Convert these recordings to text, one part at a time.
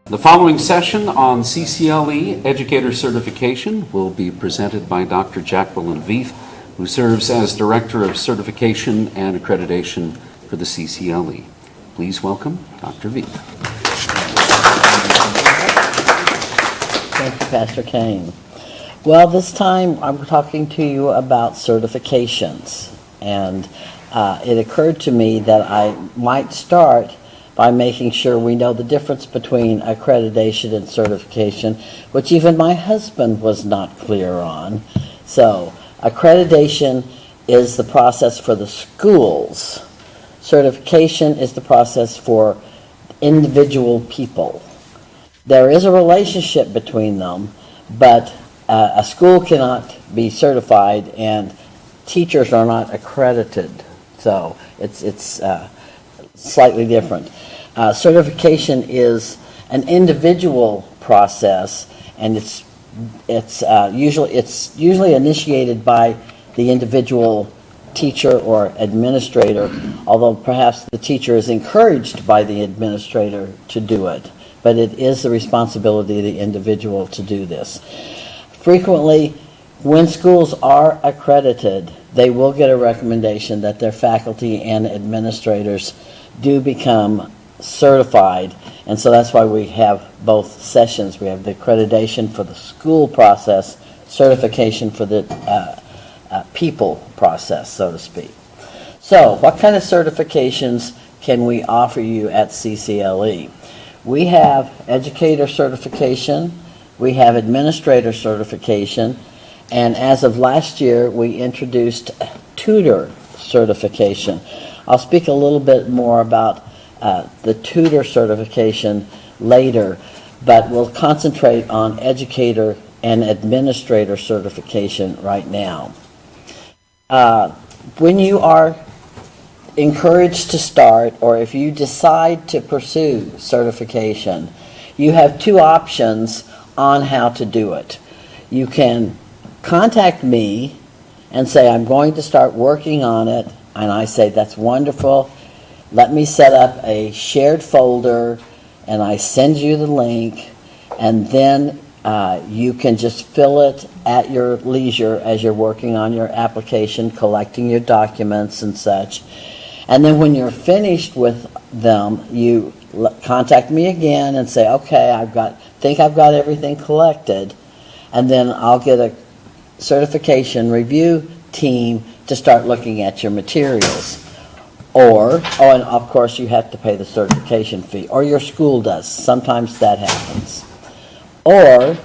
The following session on CCLE Educator Certification will be presented by Dr. Jackquelyn Veith, who serves as Director of Certification and Accreditation for the CCLE. Please welcome Dr. Veith. Thank you, Pastor Kane. Well, this time I'm talking to you about certifications, and it occurred to me that I might start by making sure we know the difference between accreditation and certification, which even my husband was not clear on. So, accreditation is the process for the schools. Certification is the process for individual people. There is a relationship between them, but a school cannot be certified and teachers are not accredited. So, it's slightly different. Certification is an individual process, and it's usually initiated by the individual teacher or administrator, although perhaps the teacher is encouraged by the administrator to do it. But it is the responsibility of the individual to do this. Frequently, when schools are accredited, they will get a recommendation that their faculty and administrators do become certified, and so that's why we have both sessions. We have the accreditation for the school process, certification for the people process, so to speak. So, what kind of certifications can we offer you at CCLE? We have educator certification, we have administrator certification, and as of last year, we introduced tutor certification. I'll speak a little bit more about the tutor certification later, but we'll concentrate on educator and administrator certification right now. When you are encouraged to start, or if you decide to pursue certification, you have two options on how to do it. You can contact me and say, I'm going to start working on it, and I say, that's wonderful. Let me set up a shared folder, and I send you the link, and then you can just fill it at your leisure as you're working on your application, collecting your documents and such. And then when you're finished with them, you contact me again and say, okay, think I've got everything collected, and then I'll get a certification review team to start looking at your materials. And of course you have to pay the certification fee, or your school does. Sometimes that happens. Or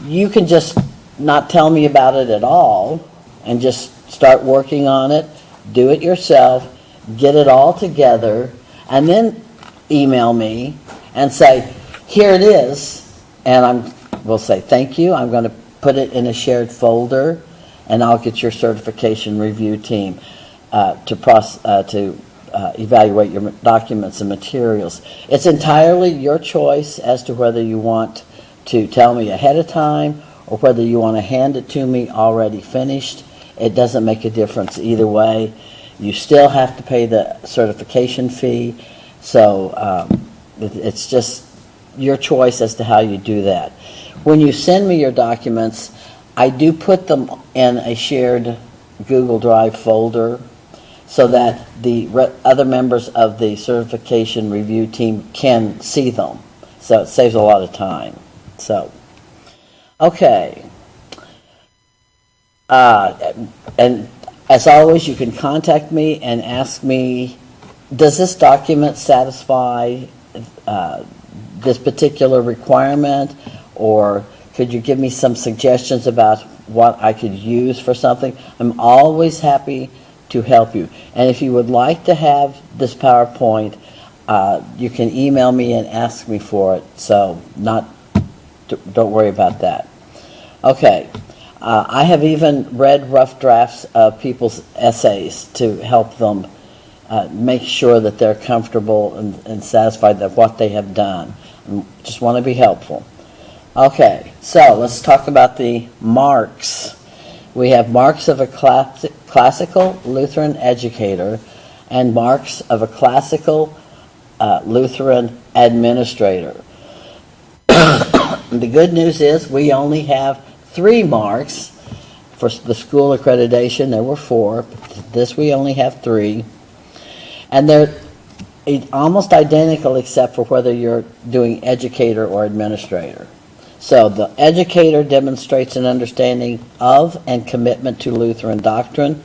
you can just not tell me about it at all and just start working on it, do it yourself, get it all together, and then email me and say, here it is, and we'll say thank you. I'm going to put it in a shared folder, and I'll get your certification review team to evaluate your documents and materials. It's entirely your choice as to whether you want to tell me ahead of time or whether you want to hand it to me already finished. It doesn't make a difference either way. You still have to pay the certification fee, so it's just your choice as to how you do that. When you send me your documents, I do put them in a shared Google Drive folder so that the other members of the certification review team can see them. So it saves a lot of time. So, okay. And as always, you can contact me and ask me, does this document satisfy this particular requirement, or could you give me some suggestions about what I could use for something? I'm always happy to help you. And if you would like to have this PowerPoint, you can email me and ask me for it. So don't worry about that. Okay. I have even read rough drafts of people's essays to help them make sure that they're comfortable and satisfied with what they have done. Just want to be helpful. Okay, so let's talk about the marks. We have marks of a classical Lutheran educator and marks of a classical Lutheran administrator. The good news is we only have 3 marks for the school accreditation. There were 4. This we only have 3. And they're almost identical except for whether you're doing educator or administrator. So the educator demonstrates an understanding of and commitment to Lutheran doctrine,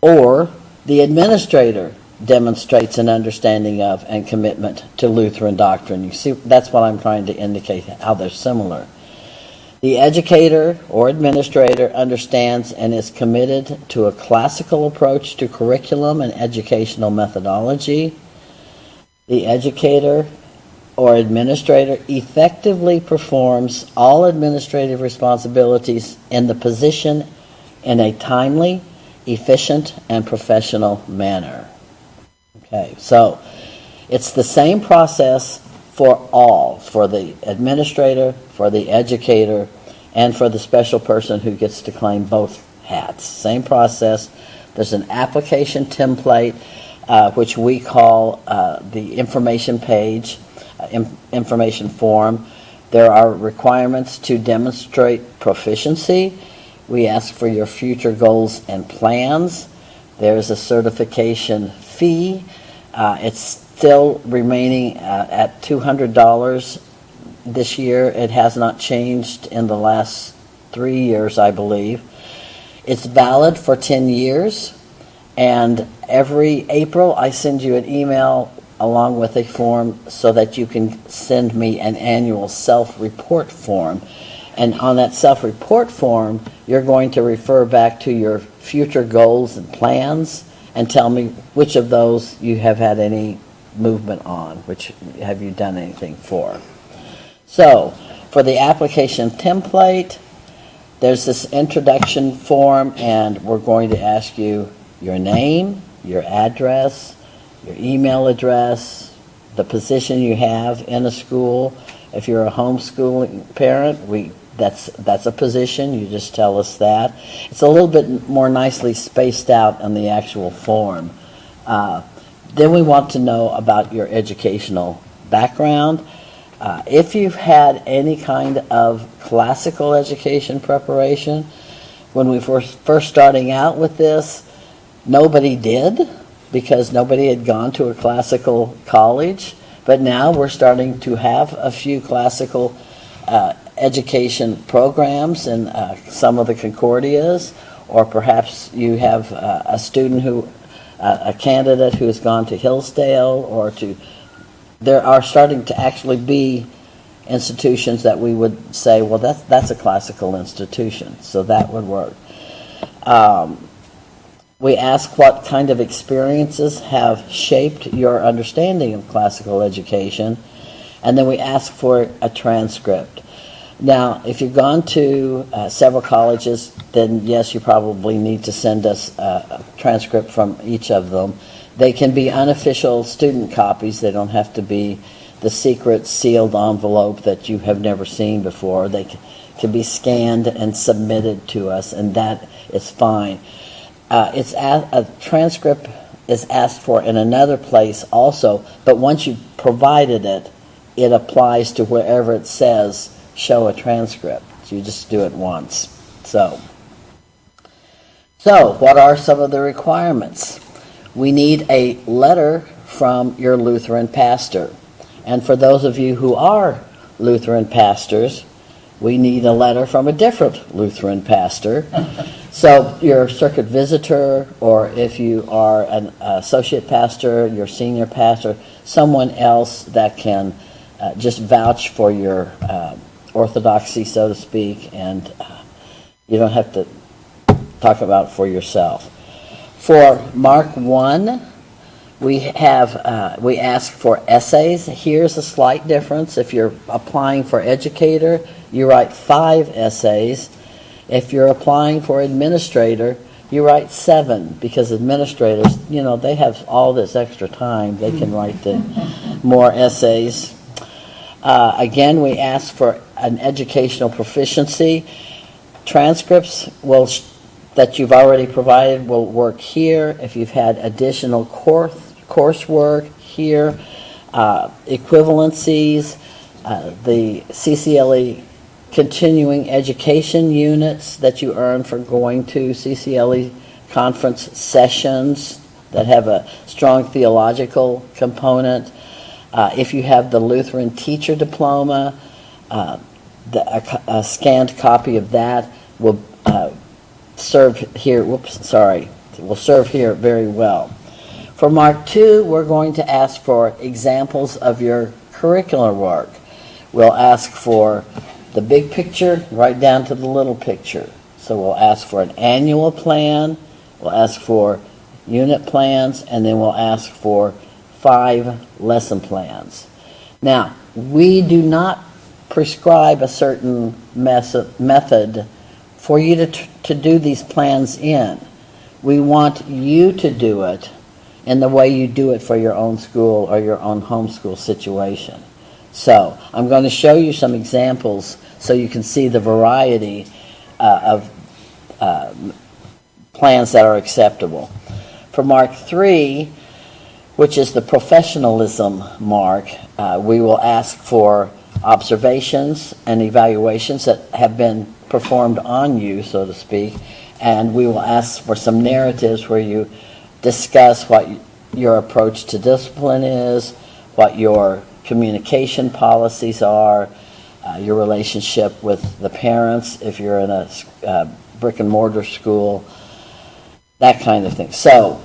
or the administrator demonstrates an understanding of and commitment to Lutheran doctrine. You see, that's what I'm trying to indicate, how they're similar. The educator or administrator understands and is committed to a classical approach to curriculum and educational methodology. The educator or administrator effectively performs all administrative responsibilities in the position in a timely, efficient, and professional manner. Okay, so it's the same process for all, for the administrator, for the educator, and for the special person who gets to claim both hats. Same process. There's an application template, which we call the information page, information form. There are requirements to demonstrate proficiency. We ask for your future goals and plans. There's a certification fee. It's still remaining at $200 this year. It has not changed in the last 3 years, I believe. It's valid for 10 years, and every April I send you an email along with a form so that you can send me an annual self-report form. And on that self-report form, you're going to refer back to your future goals and plans and tell me which of those you have had any movement on, which have you done anything for. So, for the application template, there's this introduction form, and we're going to ask you your name, your address, your email address, the position you have in a school. If you're a homeschooling parent, that's a position. You just tell us that. It's a little bit more nicely spaced out on the actual form. Then we want to know about your educational background. If you've had any kind of classical education preparation, when we were first starting out with this, nobody did, because nobody had gone to a classical college. But now we're starting to have a few classical education programs in some of the Concordias, or perhaps you have a student a candidate who has gone to Hillsdale, there are starting to actually be institutions that we would say, well, that's a classical institution, so that would work. We ask what kind of experiences have shaped your understanding of classical education, and then we ask for a transcript. Now, if you've gone to several colleges, then yes, you probably need to send us a transcript from each of them. They can be unofficial student copies. They don't have to be the secret sealed envelope that you have never seen before. They can be scanned and submitted to us, and that is fine. A transcript is asked for in another place also, but once you've provided it, it applies to wherever it says show a transcript. So you just do it once. So what are some of the requirements? We need a letter from your Lutheran pastor. And for those of you who are Lutheran pastors, we need a letter from a different Lutheran pastor. So your circuit visitor, or if you are an associate pastor, your senior pastor, someone else that can just vouch for your orthodoxy, so to speak, and you don't have to talk about it for yourself. For Mark 1, we ask for essays. Here's a slight difference. If you're applying for educator, you write 5 essays. If you're applying for administrator, you write 7, because administrators, they have all this extra time. They can write the more essays. Again, we ask for an educational proficiency. Transcripts that you've already provided will work here. If you've had additional coursework here, equivalencies, the CCLE continuing education units that you earn for going to CCLE conference sessions that have a strong theological component. If you have the Lutheran teacher diploma, a scanned copy of that will serve here. Will serve here very well. For Mark 2, we're going to ask for examples of your curricular work. We'll ask for the big picture right down to the little picture. So we'll ask for an annual plan, we'll ask for unit plans, and then we'll ask for 5 lesson plans. Now, we do not prescribe a certain method for you to do these plans in. We want you to do it in the way you do it for your own school or your own homeschool situation. So I'm going to show you some examples so you can see the variety of plans that are acceptable. For Mark 3, which is the professionalism mark, we will ask for observations and evaluations that have been performed on you, so to speak, and we will ask for some narratives where you discuss what your approach to discipline is, what your communication policies are, your relationship with the parents if you're in a brick and mortar school, that kind of thing. So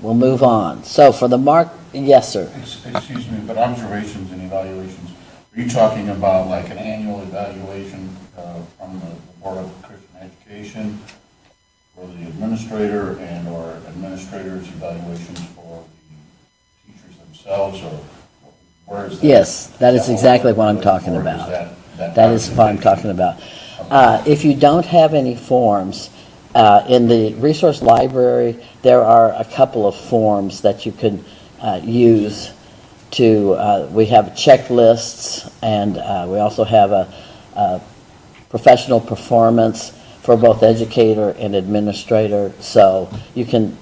we'll move on. So for the mark, yes, sir. Excuse me, but observations and evaluations, are you talking about like an annual evaluation from the Board of Christian Education for the administrator and or administrators' evaluations for the teachers themselves, or where is that? Yes, that is exactly what I'm talking about. That is what I'm talking about. If you don't have any forms, in the resource library, there are a couple of forms that you can use to, we have checklists, and we also have a professional performance for both educator and administrator, so you can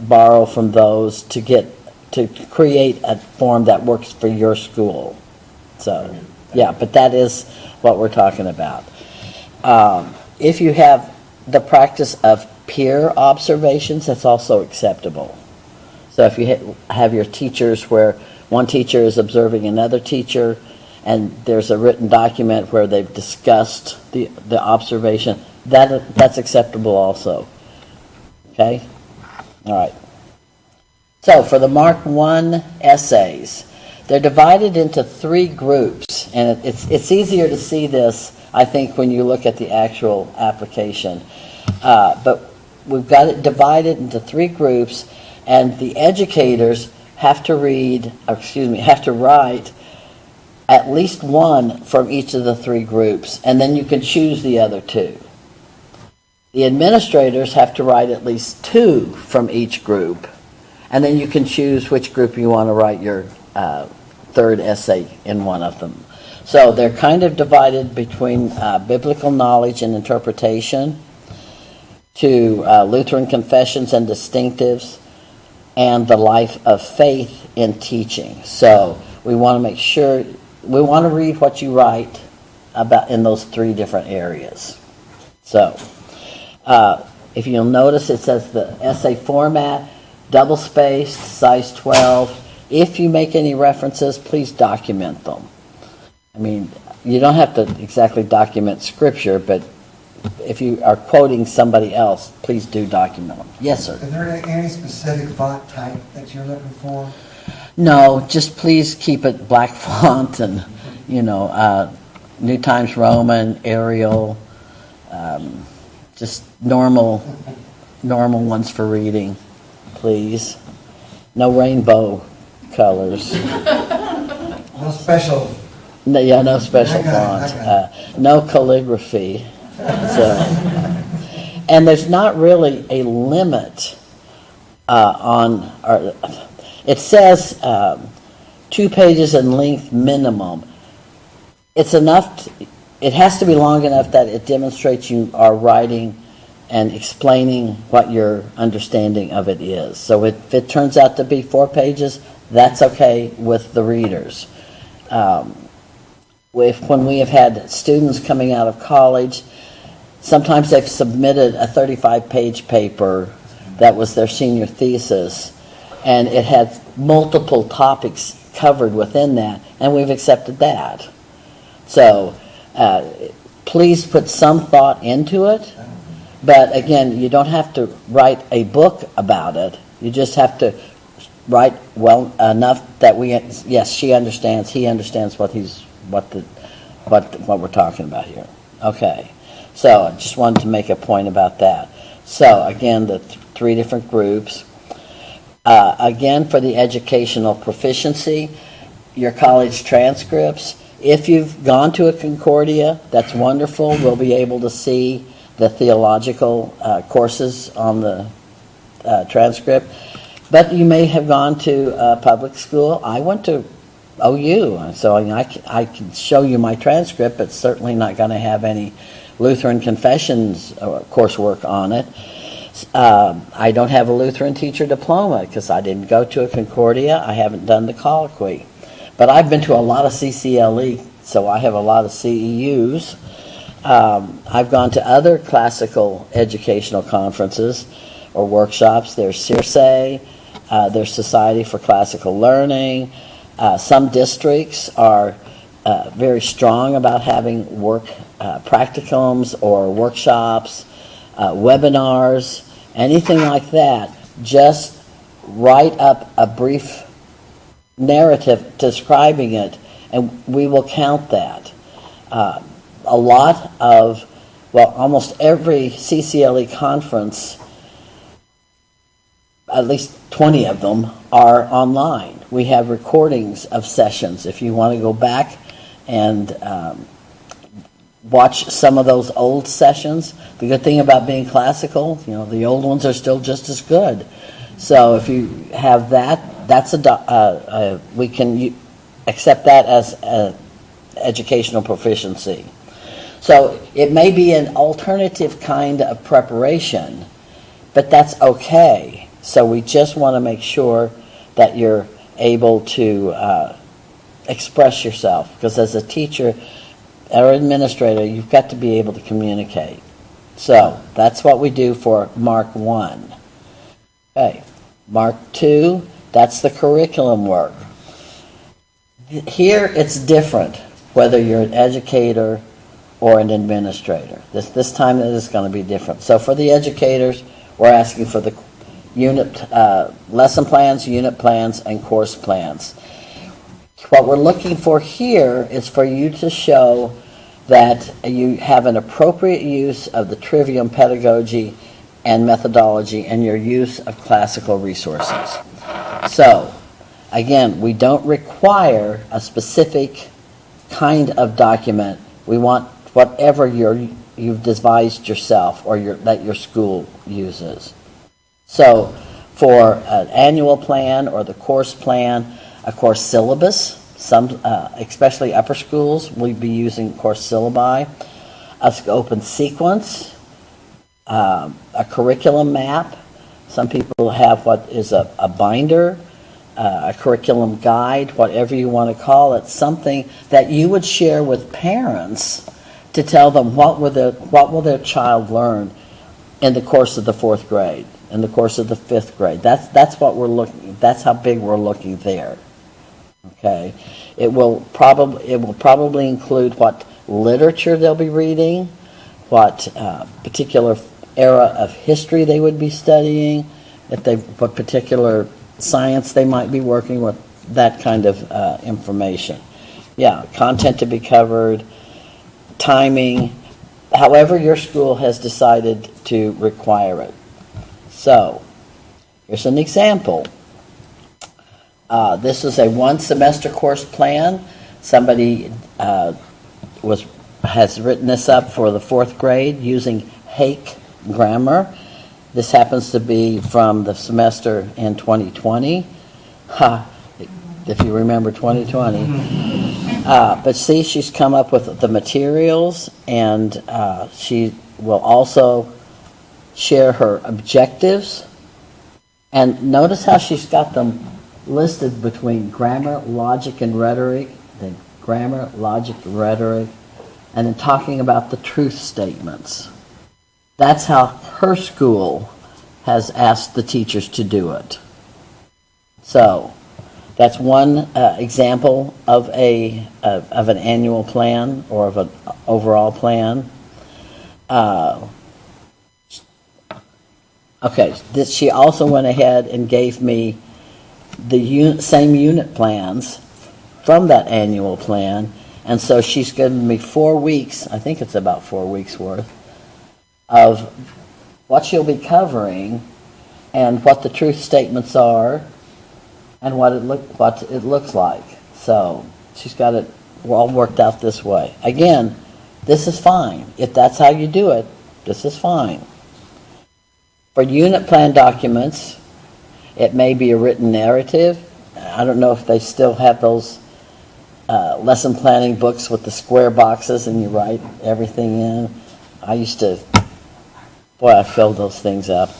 borrow from those to create a form that works for your school. So, yeah, but that is what we're talking about. If you have the practice of peer observations, that's also acceptable. So if you have your teachers where one teacher is observing another teacher and there's a written document where they've discussed the observation, that's acceptable also. Okay? All right. So for the Mark 1 essays, they're divided into 3 groups, and it's easier to see this, I think, when you look at the actual application. But we've got it divided into 3 groups, and the educators have to write at least one from each of the 3 groups, and then you can choose the other 2. The administrators have to write at least 2 from each group, and then you can choose which group you want to write your 3rd essay in one of them. So they're kind of divided between biblical knowledge and interpretation, to Lutheran confessions and distinctives, and the life of faith in teaching. So we want to make sure, we want to read what you write about in those 3 different areas. So if you'll notice, it says the essay format, double-spaced, size 12. If you make any references, please document them. I mean, you don't have to exactly document scripture, but if you are quoting somebody else, please do document them. Yes, sir. Is there any specific font type that you're looking for? No, just please keep it black font and, New Times Roman, Arial, just normal ones for reading, please. No rainbow colors. No special. No special font. No calligraphy. So, and there's not really a limit on. It says 2 pages in length minimum. It's enough. It has to be long enough that it demonstrates you are writing and explaining what your understanding of it is. So if it turns out to be 4 pages, that's okay with the readers. when we have had students coming out of college, sometimes they've submitted a 35-page paper that was their senior thesis, and it had multiple topics covered within that, and we've accepted that. So please put some thought into it, but again, you don't have to write a book about it. You just have to write well enough that yes, she understands, he understands what we're talking about here. Okay, so I just wanted to make a point about that. So again, the three different groups. Again, for the educational proficiency, your college transcripts. If you've gone to a Concordia, that's wonderful. We'll be able to see the theological courses on the transcript. But you may have gone to public school. I went to OU, so I can show you my transcript, but certainly not going to have any Lutheran confessions coursework on it. I don't have a Lutheran teacher diploma because I didn't go to a Concordia. I haven't done the colloquy. But I've been to a lot of CCLE, so I have a lot of CEUs. I've gone to other classical educational conferences or workshops. There's CIRSE, there's Society for Classical Learning. Some districts are very strong about having work practicums or workshops, webinars, anything like that. Just write up a brief narrative describing it, and we will count that. A lot of, almost every CCLE conference, at least 20 of them, are online. We have recordings of sessions. If you want to go back and watch some of those old sessions, the good thing about being classical, the old ones are still just as good. So if you have that, we can accept that as educational proficiency. So it may be an alternative kind of preparation, but that's okay. So we just want to make sure that you're able to express yourself, because as a teacher or administrator, you've got to be able to communicate. So that's what we do for Mark 1. Okay, Mark 2, that's the curriculum work. Here it's different whether you're an educator or an administrator. This time it is going to be different. So for the educators, we're asking for the unit lesson plans, unit plans, and course plans. What we're looking for here is for you to show that you have an appropriate use of the trivium pedagogy and methodology and your use of classical resources. So, again, we don't require a specific kind of document. We want whatever you've devised yourself or that your school uses. So, for an annual plan or the course plan, a course syllabus, some, especially upper schools, we'll be using course syllabi, a scope and sequence, a curriculum map. Some people have what is a binder, a curriculum guide, whatever you want to call it, something that you would share with parents to tell them what will their child learn in the course of the 4th grade, in the course of the 5th grade. That's what we're looking. That's how big we're looking there. Okay, it will probably include what literature they'll be reading, what particular era of history they would be studying, what particular science they might be working with, that kind of information. Yeah, content to be covered, timing, however your school has decided to require it. So, here's an example. This is a one-semester course plan. Somebody has written this up for the 4th grade using Hake grammar. This happens to be from the semester in 2020. If you remember 2020. But see, she's come up with the materials, and she will also share her objectives. And notice how she's got them listed between grammar, logic, and rhetoric, then grammar, logic, rhetoric, and then talking about the truth statements. That's how her school has asked the teachers to do it. So that's one example of an annual plan or of an overall plan. Okay, she also went ahead and gave me the same unit plans from that annual plan, and so she's given me 4 weeks, I think it's about 4 weeks worth, of what she'll be covering and what the truth statements are and what it looks like. So she's got it all worked out this way. Again, this is fine. If that's how you do it, this is fine. For unit plan documents, it may be a written narrative. I don't know if they still have those lesson planning books with the square boxes and you write everything in. I used to, boy, I filled those things up.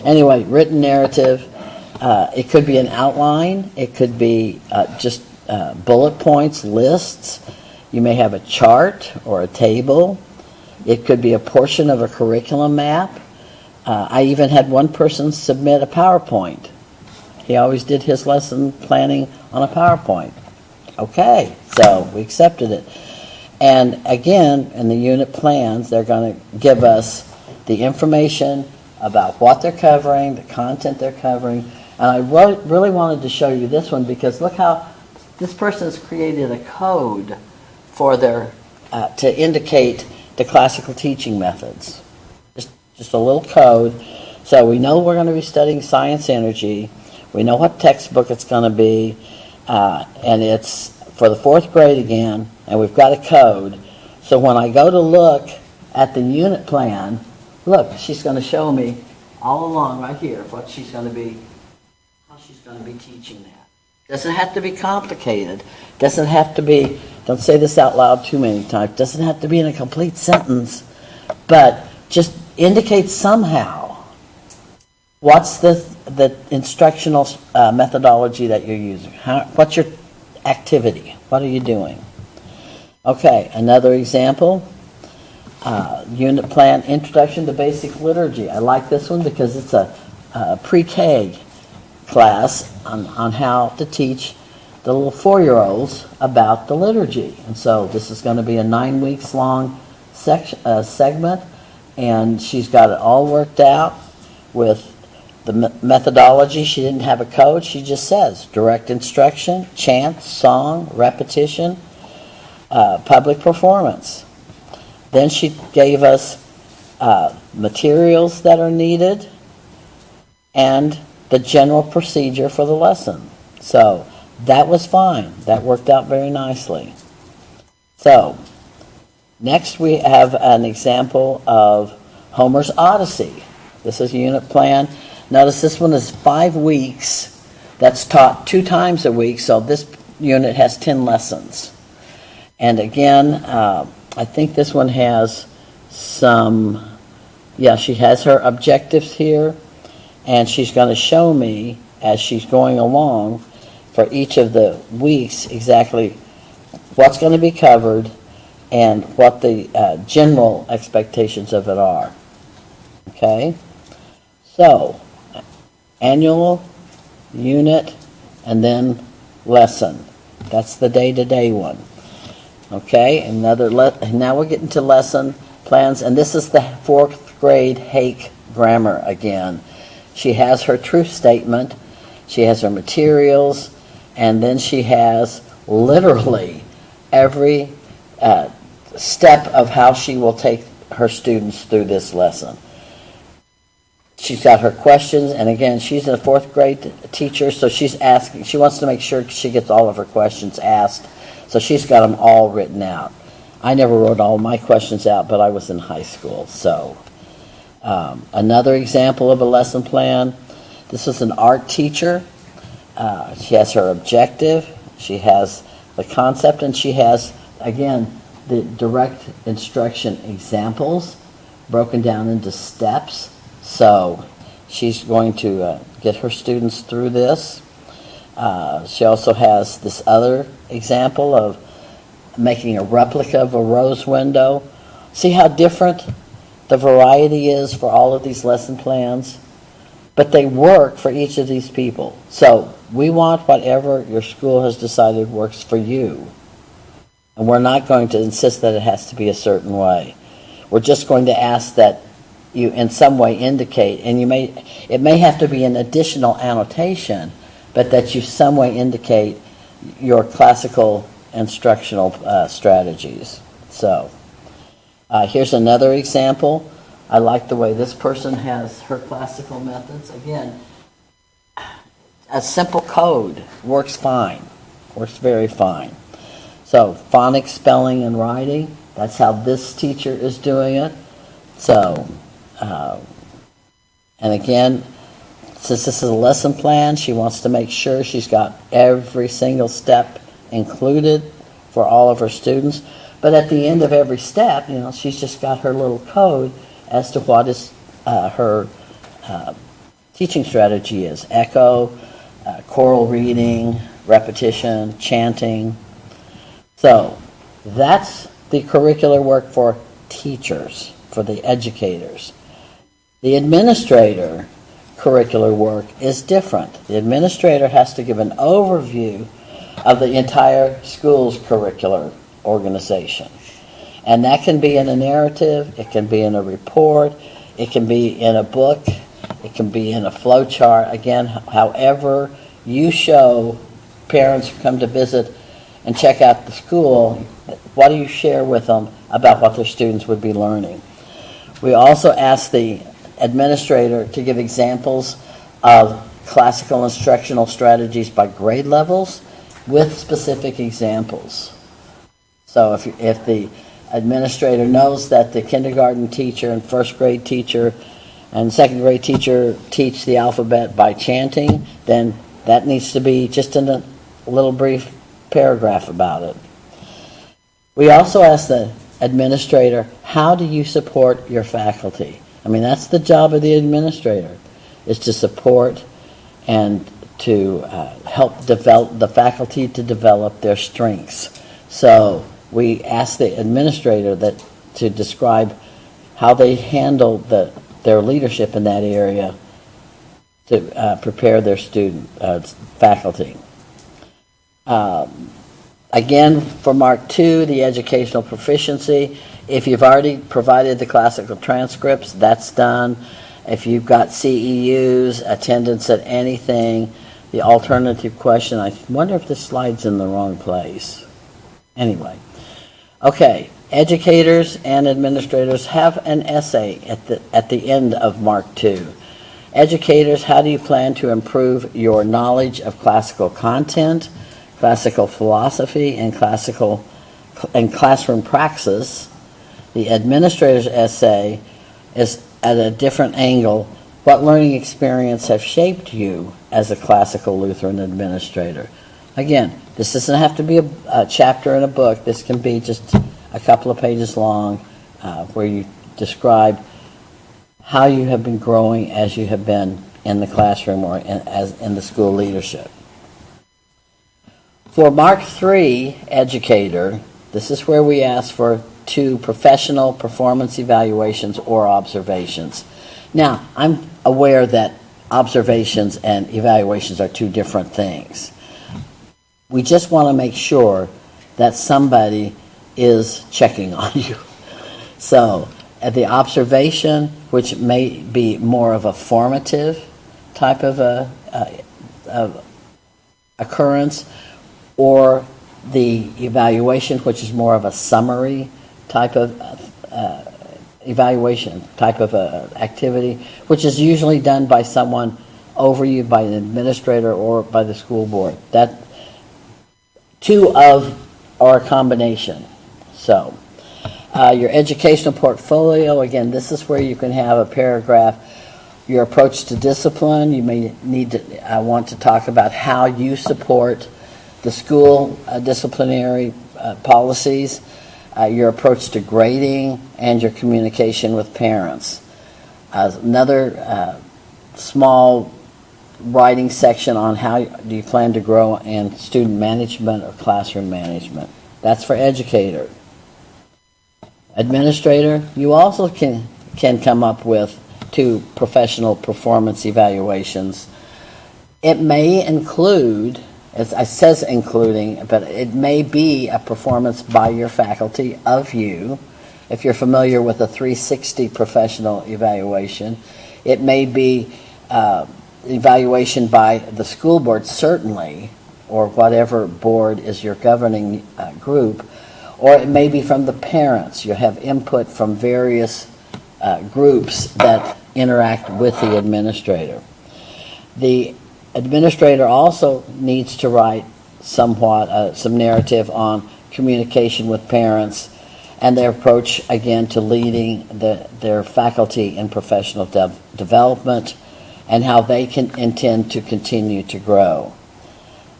Anyway, written narrative. It could be an outline. It could be just bullet points, lists. You may have a chart or a table. It could be a portion of a curriculum map. I even had one person submit a PowerPoint. He always did his lesson planning on a PowerPoint. Okay, so we accepted it. And again, in the unit plans, they're going to give us the information about what they're covering, the content they're covering. And I really wanted to show you this one because look how this person has created a code for their to indicate the classical teaching methods. Just a little code. So we know we're going to be studying science energy. We know what textbook it's going to be. And it's for the 4th grade again. And we've got a code. So when I go to look at the unit plan, look, she's going to show me all along right here what she's going to be, how she's going to be teaching that. Doesn't have to be complicated. Doesn't have to be, don't say this out loud too many times, doesn't have to be in a complete sentence, but just indicate somehow what's the instructional methodology that you're using. What's your activity? What are you doing? Okay, another example. Unit plan, Introduction to Basic Liturgy. I like this one because it's a pre-K class on how to teach the little 4-year-olds about the liturgy. And so this is going to be a 9 weeks long segment, and she's got it all worked out with the methodology. She didn't have a code. She just says direct instruction, chant, song, repetition, public performance. Then she gave us materials that are needed and the general procedure for the lesson. So that was fine. That worked out very nicely. So next we have an example of Homer's Odyssey. This is a unit plan. Notice this one is 5 weeks. That's taught 2 times a week, so this unit has 10 lessons. And again, I think this one has some, she has her objectives here, and she's going to show me as she's going along for each of the weeks exactly what's going to be covered and what the general expectations of it are. Okay? So, annual, unit, and then lesson. That's the day-to-day one. Okay, now we're getting to lesson plans, and this is the 4th grade Hake grammar again. She has her truth statement, she has her materials, and then she has literally every step of how she will take her students through this lesson. She's got her questions, and again, she's a 4th grade teacher, so she wants to make sure she gets all of her questions asked. So she's got them all written out. I never wrote all my questions out, but I was in high school. So another example of a lesson plan. This is an art teacher. She has her objective. She has the concept, and she has, again, the direct instruction examples broken down into steps. So she's going to get her students through this. She also has this other example of making a replica of a rose window. See how different the variety is for all of these lesson plans? But they work for each of these people. So we want whatever your school has decided works for you. And we're not going to insist that it has to be a certain way. We're just going to ask that you in some way indicate, and it may have to be an additional annotation, but that you some way indicate your classical instructional strategies. So here's another example. I like the way this person has her classical methods. Again, a simple code works fine, works very fine. So phonics, spelling, and writing, that's how this teacher is doing it. So, and again, since this is a lesson plan, she wants to make sure she's got every single step included for all of her students. But at the end of every step, she's just got her little code as to what is her teaching strategy is. Echo, choral reading, repetition, chanting. So that's the curricular work for teachers, for the educators. The administrator curricular work is different. The administrator has to give an overview of the entire school's curricular organization. And that can be in a narrative, it can be in a report, it can be in a book, it can be in a flow chart. Again, however you show parents who come to visit and check out the school, what do you share with them about what their students would be learning? We also ask the administrator to give examples of classical instructional strategies by grade levels with specific examples. So if the administrator knows that the kindergarten teacher and first grade teacher and second grade teacher teach the alphabet by chanting, then that needs to be just in a little brief paragraph about it. We also ask the administrator, how do you support your faculty? I mean, that's the job of the administrator, is to support and to help develop the faculty to develop their strengths. So we ask the administrator to describe how they handle their leadership in that area to prepare their faculty. Again, for Mark 2, the educational proficiency, if you've already provided the classical transcripts, that's done. If you've got CEUs, attendance at anything, the alternative question, I wonder if this slide's in the wrong place. Anyway. Okay, educators and administrators have an essay at the end of Mark 2. Educators, how do you plan to improve your knowledge of classical content, classical philosophy, and classroom praxis? The administrator's essay is at a different angle. What learning experience have shaped you as a classical Lutheran administrator? Again, this doesn't have to be a chapter in a book. This can be just a couple of pages long where you describe how you have been growing as you have been in the classroom or in the school leadership. For Mark 3 educator, this is where we ask for 2 professional performance evaluations or observations. Now, I'm aware that observations and evaluations are 2 different things. We just want to make sure that somebody is checking on you. So, at the observation, which may be more of a formative type of occurrence, or the evaluation, which is more of a summary type of evaluation, type of activity, which is usually done by someone over you, by an administrator or by the school board. That 2 of or a combination. So, your educational portfolio, again, this is where you can have a paragraph. Your approach to discipline, you may need to want to talk about how you support the school disciplinary policies, your approach to grading, and your communication with parents. Another small writing section on how do you plan to grow in student management or classroom management. That's for educator. Administrator, you also can come up with 2 professional performance evaluations. It may include, it says including, but it may be a performance by your faculty of you. If you're familiar with a 360 professional evaluation, it may be evaluation by the school board, certainly, or whatever board is your governing group, or it may be from the parents. You have input from various groups that interact with the administrator. The administrator also needs to write somewhat some narrative on communication with parents and their approach, again, to leading their faculty in professional development and how they can intend to continue to grow.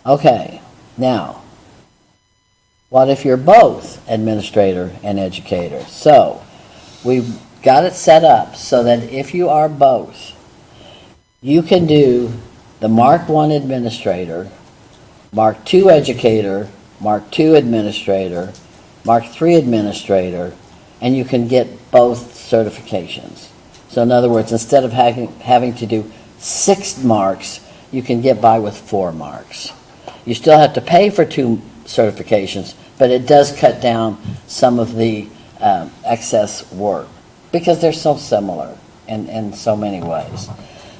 Okay, now, what if you're both administrator and educator? So, we've got it set up so that if you are both, you can do the Mark 1 administrator, Mark 2 educator, Mark 2 administrator, Mark 3 administrator, and you can get both certifications. So in other words, instead of having to do 6 marks, you can get by with 4 marks. You still have to pay for 2 certifications, but it does cut down some of the excess work because they're so similar in so many ways.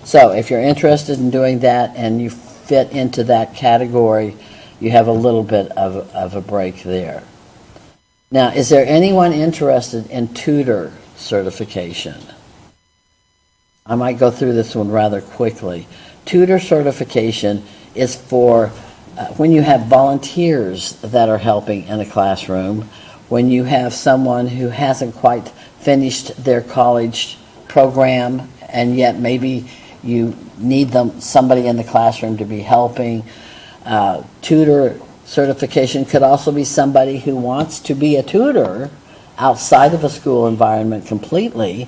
So if you're interested in doing that and you fit into that category, you have a little bit of a break there. Now, is there anyone interested in tutor certification? I might go through this one rather quickly. Tutor certification is for when you have volunteers that are helping in a classroom, when you have someone who hasn't quite finished their college program and yet maybe you need somebody in the classroom to be helping. Tutor certification could also be somebody who wants to be a tutor outside of a school environment completely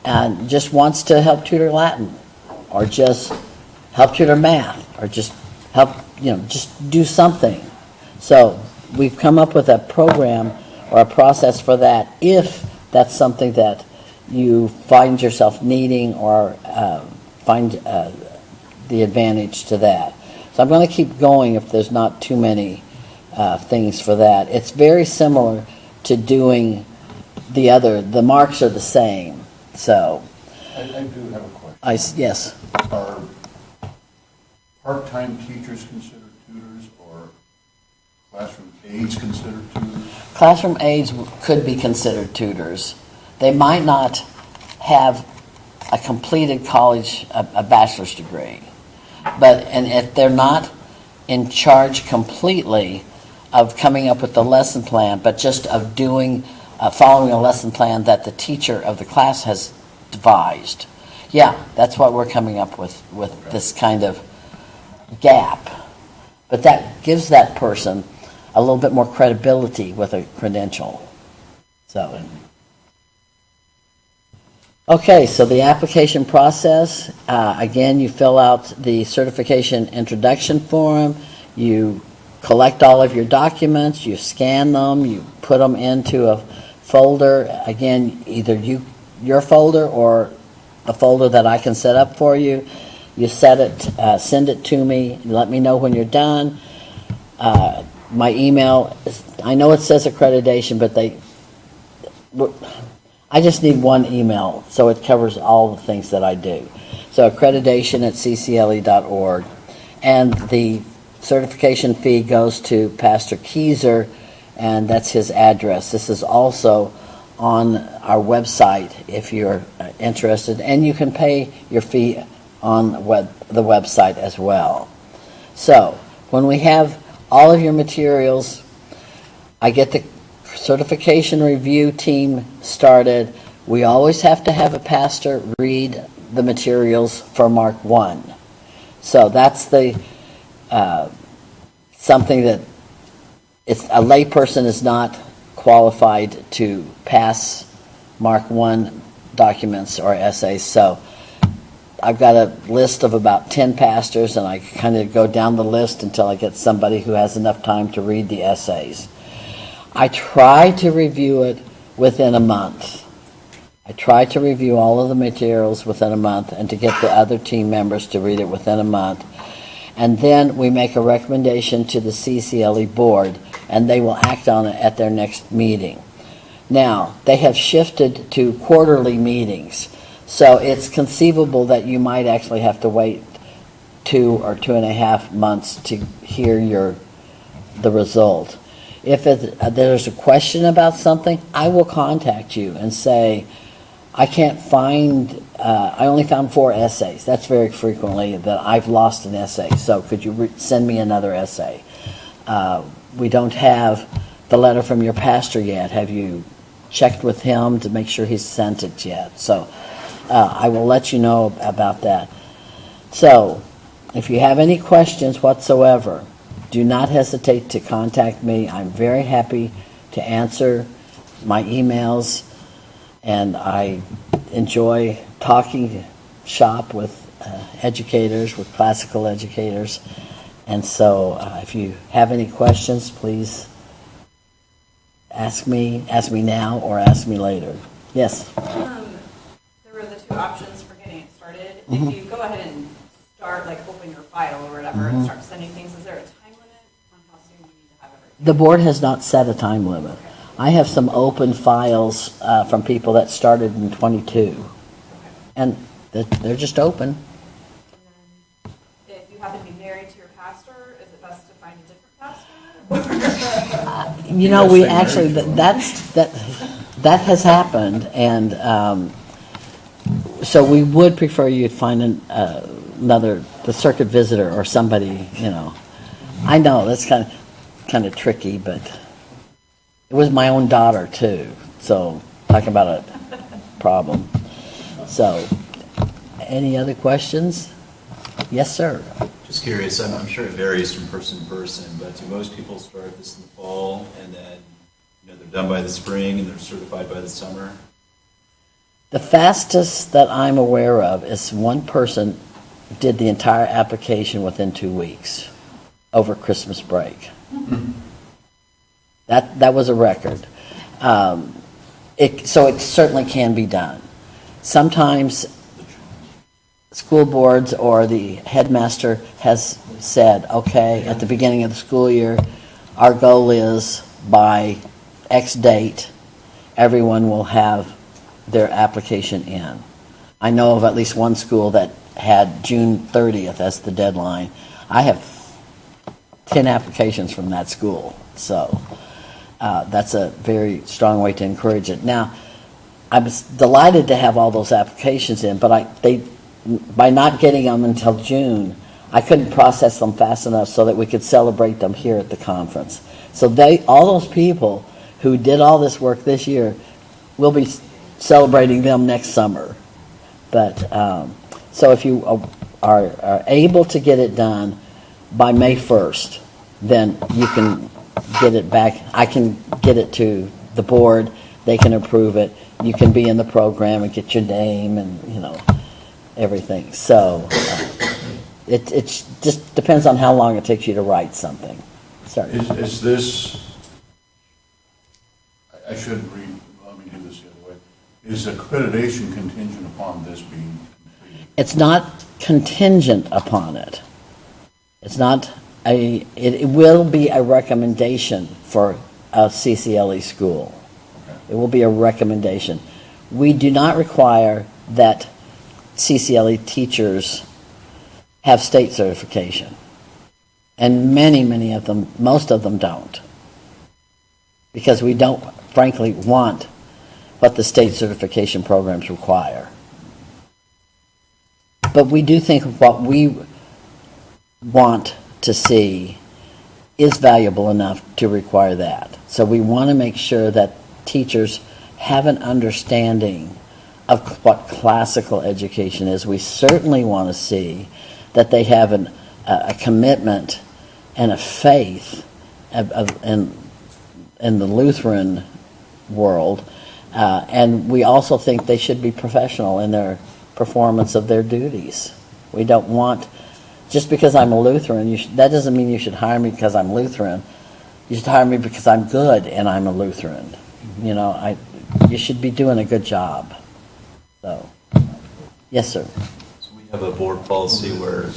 and just wants to help tutor Latin or just help tutor math or just help, just do something. So we've come up with a program or a process for that if that's something that you find yourself needing or find the advantage to that. So I'm going to keep going if there's not too many things for that. It's very similar to doing the marks are the same. So I do have a question. Yes. Are part-time teachers considered tutors or classroom aides considered tutors? Classroom aides could be considered tutors. They might not have a completed college, a bachelor's degree. And if they're not in charge completely of coming up with the lesson plan, but just of following a lesson plan that the teacher of the class has devised, that's what we're coming up with this kind of gap. But that gives that person a little bit more credibility with a credential. So. Okay, so the application process, again, you fill out the certification introduction form, you collect all of your documents, you scan them, you put them into a folder, again, either your folder or a folder that I can set up for you. You send it to me, let me know when you're done. My email, I know it says accreditation, but I just need one email, so it covers all the things that I do. So accreditation@ccle.org. And the certification fee goes to Pastor Keyser, and that's his address. This is also on our website if you're interested, and you can pay your fee on the website as well. So when we have all of your materials, I get the certification review team started. We always have to have a pastor read the materials for Mark 1. So that's something that a layperson is not qualified to pass Mark 1 documents or essays. So I've got a list of about 10 pastors, and I kind of go down the list until I get somebody who has enough time to read the essays. I try to review it within a month. I try to review all of the materials within a month and to get the other team members to read it within a month. And then we make a recommendation to the CCLE board, and they will act on it at their next meeting. Now, they have shifted to quarterly meetings, so it's conceivable that you might actually have to wait 2 or 2.5 months to hear the result. If there's a question about something, I will contact you and say, I can't find, I only found 4 essays. That's very frequently that I've lost an essay, so could you send me another essay? We don't have the letter from your pastor yet. Have you checked with him to make sure he's sent it yet? So I will let you know about that. So if you have any questions whatsoever, do not hesitate to contact me. I'm very happy to answer my emails, and I enjoy talking shop with educators, with classical educators. And so if you have any questions, please ask me now or ask me later. Yes? There were the 2 options for getting it started. If you go ahead and start, like, open your file or whatever and start sending things, is there a time limit on how soon you need to have everything? The board has not set a time limit. Okay. I have some open files from people that started in 22, and they're just open. And then if you happen to be married to your pastor, is it best to find a different pastor? You know, we actually, that has happened, and so we would prefer you find the circuit visitor or somebody, you know. I know, that's kind of tricky, but it was my own daughter too, so talk about a problem. So, any other questions? Yes, sir. Just curious, I'm sure it varies from person to person, but do most people start this in the fall and then they're done by the spring and they're certified by the summer? The fastest that I'm aware of is one person did the entire application within 2 weeks over Christmas break. That was a record. So it certainly can be done. Sometimes school boards or the headmaster has said, okay, at the beginning of the school year, our goal is by X date, everyone will have their application in. I know of at least one school that had June 30th as the deadline. I have 10 applications from that school, so that's a very strong way to encourage it. Now, I was delighted to have all those applications in, but by not getting them until June, I couldn't process them fast enough so that we could celebrate them here at the conference. So all those people who did all this work this year, we'll be celebrating them next summer. But so if you are able to get it done by May 1st, then you can get it back. I can get it to the board. They can approve it. You can be in the program and get your name and, everything. So it just depends on how long it takes you to write something. Sorry. Is this, I should let me do this the other way. Is accreditation contingent upon this being completed? It's not contingent upon it. It's not it will be a recommendation for a CCLE school. Okay. It will be a recommendation. We do not require that CCLE teachers have state certification. And many of them, most of them don't. Because we don't, frankly, want what the state certification programs require. But we do think what we want to see is valuable enough to require that. So we want to make sure that teachers have an understanding of what classical education is. We certainly want to see that they have a commitment and a faith in the Lutheran world, and we also think they should be professional in their performance of their duties. We don't want, just because I'm a Lutheran, that doesn't mean you should hire me because I'm Lutheran. You should hire me because I'm good and I'm a Lutheran. You should be doing a good job. So, yes, sir. So we have a board policy where,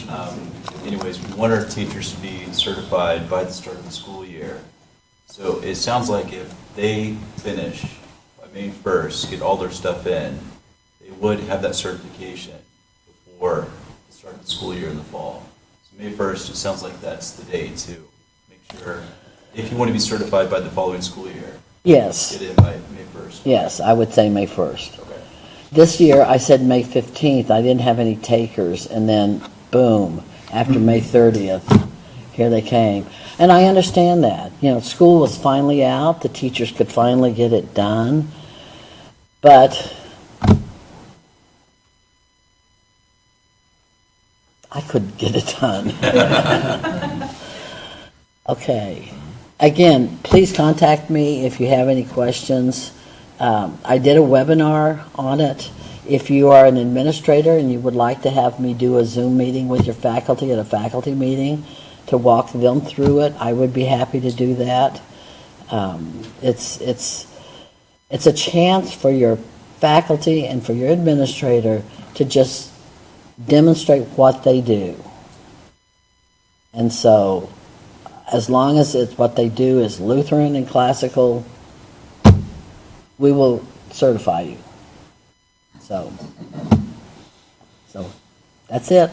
anyways, we want our teachers to be certified by the start of the school year. So it sounds like if they finish by May 1st, get all their stuff in, they would have that certification before the start of the school year in the fall. So May 1st, it sounds like that's the day to make sure, if you want to be certified by the following school year, Yes. get in by May 1st. Yes, I would say May 1st. Okay. This year, I said May 15th. I didn't have any takers, and then, boom, after May 30th, here they came. And I understand that. School was finally out. The teachers could finally get it done. But I couldn't get it done. Okay. Again, please contact me if you have any questions. I did a webinar on it. If you are an administrator and you would like to have me do a Zoom meeting with your faculty at a faculty meeting to walk them through it, I would be happy to do that. It's a chance for your faculty and for your administrator to just demonstrate what they do. And so, as long as it's what they do is Lutheran and classical, we will certify you. So that's it.